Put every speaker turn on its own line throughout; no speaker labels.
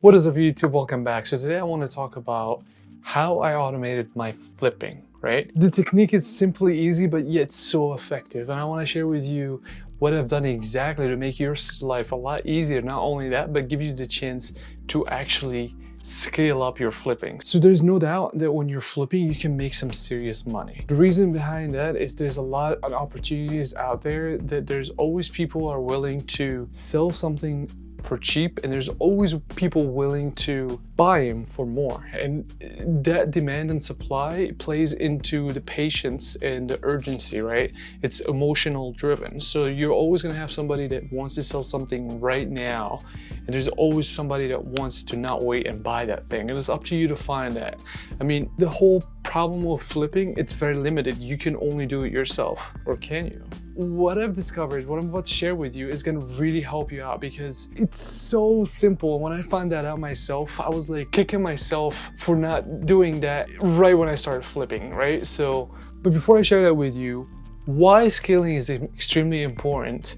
What is up, YouTube? Welcome back. So today I want to talk about how I automated my flipping, right? The technique is simply easy, but yet so effective. And I want to share with you what I've done exactly to make your life a lot easier. Not only that, but give you the chance to actually scale up your flipping. So there's no doubt that when you're flipping, you can make some serious money. The reason behind that is there's a lot of opportunities out there that there's always people who are willing to sell something for cheap, and there's always people willing to buy them for more. And that demand and supply plays into the patience and the urgency, right? It's emotional driven. So you're always gonna have somebody that wants to sell something right now, and there's always somebody that wants to not wait and buy that thing. And it's up to you to find that. I mean, the whole problem with flipping, it's very limited. You can only do it yourself, or can you? What I've discovered, what I'm about to share with you, is gonna really help you out because it's so simple. When I found that out myself, I was like kicking myself for not doing that right when I started flipping, right? So, but before I share that with you, why scaling is extremely important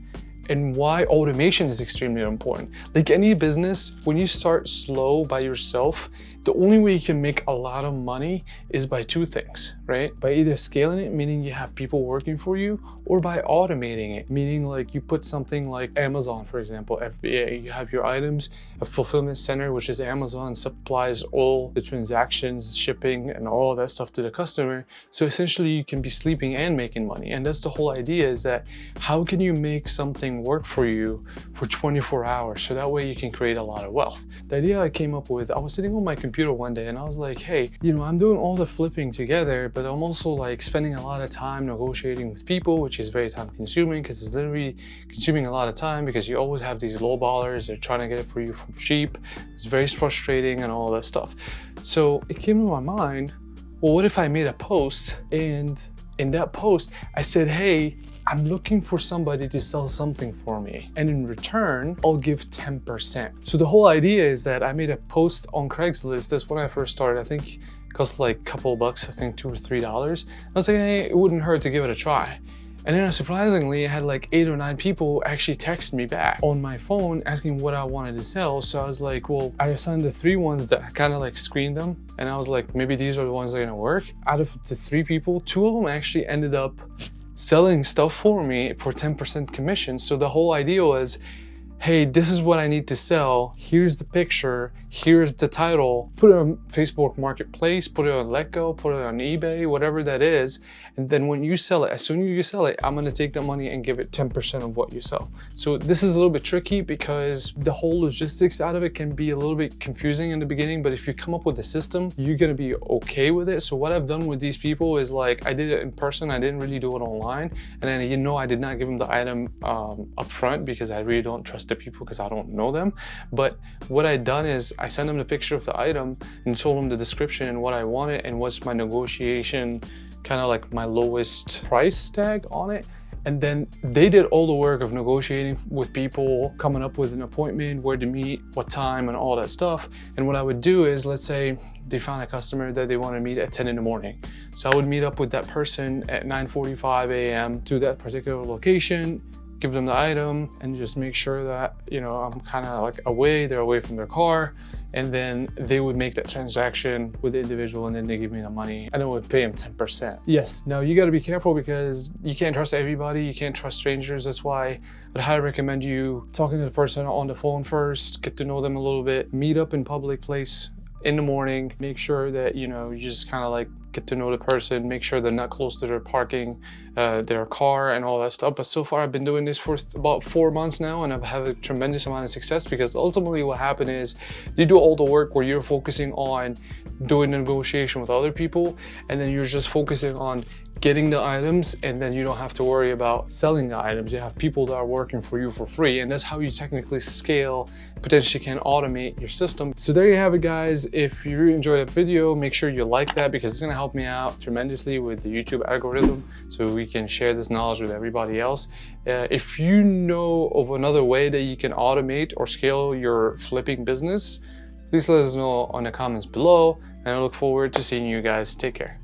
and why automation is extremely important. Like any business, when you start slow by yourself, the only way you can make a lot of money is by two things, right? By either scaling it, meaning you have people working for you, or by automating it, meaning like you put something like Amazon, for example, FBA, you have your items, a fulfillment center, which is Amazon, supplies all the transactions, shipping, and all that stuff to the customer. So essentially you can be sleeping and making money. And that's the whole idea, is that how can you make something work for you for 24 hours so that way you can create a lot of wealth? The idea I came up with, I was sitting on my computer one day and I was like, hey, I'm doing all the flipping together, but I'm also like spending a lot of time negotiating with people, which is very time consuming because it's literally consuming a lot of time because you always have these low ballers. They're trying to get it for you from cheap. It's very frustrating and all that stuff. So it came to my mind, well, what if I made a post, and in that post I said, hey, I'm looking for somebody to sell something for me, and in return, I'll give 10%. So the whole idea is that I made a post on Craigslist. That's when I first started. I think it cost like a couple of bucks, I think $2 or $3. I was like, hey, it wouldn't hurt to give it a try. And then surprisingly, I had like 8 or 9 people actually text me back on my phone asking what I wanted to sell. So I was like, well, I assigned the 3 ones that I kind of like screened them. And I was like, maybe these are the ones that are gonna work. Out of the 3 people, 2 of them actually ended up selling stuff for me for 10% commission. So the whole idea was, hey, this is what I need to sell. Here's the picture. Here's the title. Put it on Facebook Marketplace, put it on Letgo, put it on eBay, whatever that is. And then when you sell it, as soon as you sell it, I'm gonna take the money and give it 10% of what you sell. So this is a little bit tricky because the whole logistics out of it can be a little bit confusing in the beginning, but if you come up with a system, you're gonna be okay with it. So what I've done with these people is like, I did it in person. I didn't really do it online. And then, I did not give them the item up front because I really don't trust the people because I don't know them. But what I done is I sent them the picture of the item and told them the description and what I wanted and what's my negotiation, kind of like my lowest price tag on it. And then they did all the work of negotiating with people, coming up with an appointment, where to meet, what time, and all that stuff. And what I would do is, let's say they found a customer that they want to meet at 10 in the morning. So I would meet up with that person at 9:45 a.m. to that particular location, give them the item, and just make sure that, I'm kind of like away, they're away from their car, and then they would make that transaction with the individual, and then they give me the money, and I would pay them 10%. Yes, now you got to be careful because you can't trust everybody, you can't trust strangers. That's why I'd highly recommend you talking to the person on the phone first, get to know them a little bit, meet up in public place in the morning, make sure that, you just kind of like get to know the person, make sure they're not close to their parking, their car and all that stuff. But so far I've been doing this for about 4 months now, and I've had a tremendous amount of success because ultimately what happened is they do all the work where you're focusing on doing the negotiation with other people, and then you're just focusing on getting the items, and then you don't have to worry about selling the items. You have people that are working for you for free, and that's how you technically scale, potentially can automate your system. So there you have it, guys. If you really enjoyed that video, make sure you like that because it's gonna help me out tremendously with the YouTube algorithm so we can share this knowledge with everybody else. If you know of another way that you can automate or scale your flipping business, please let us know on the comments below, and I look forward to seeing you guys. Take care.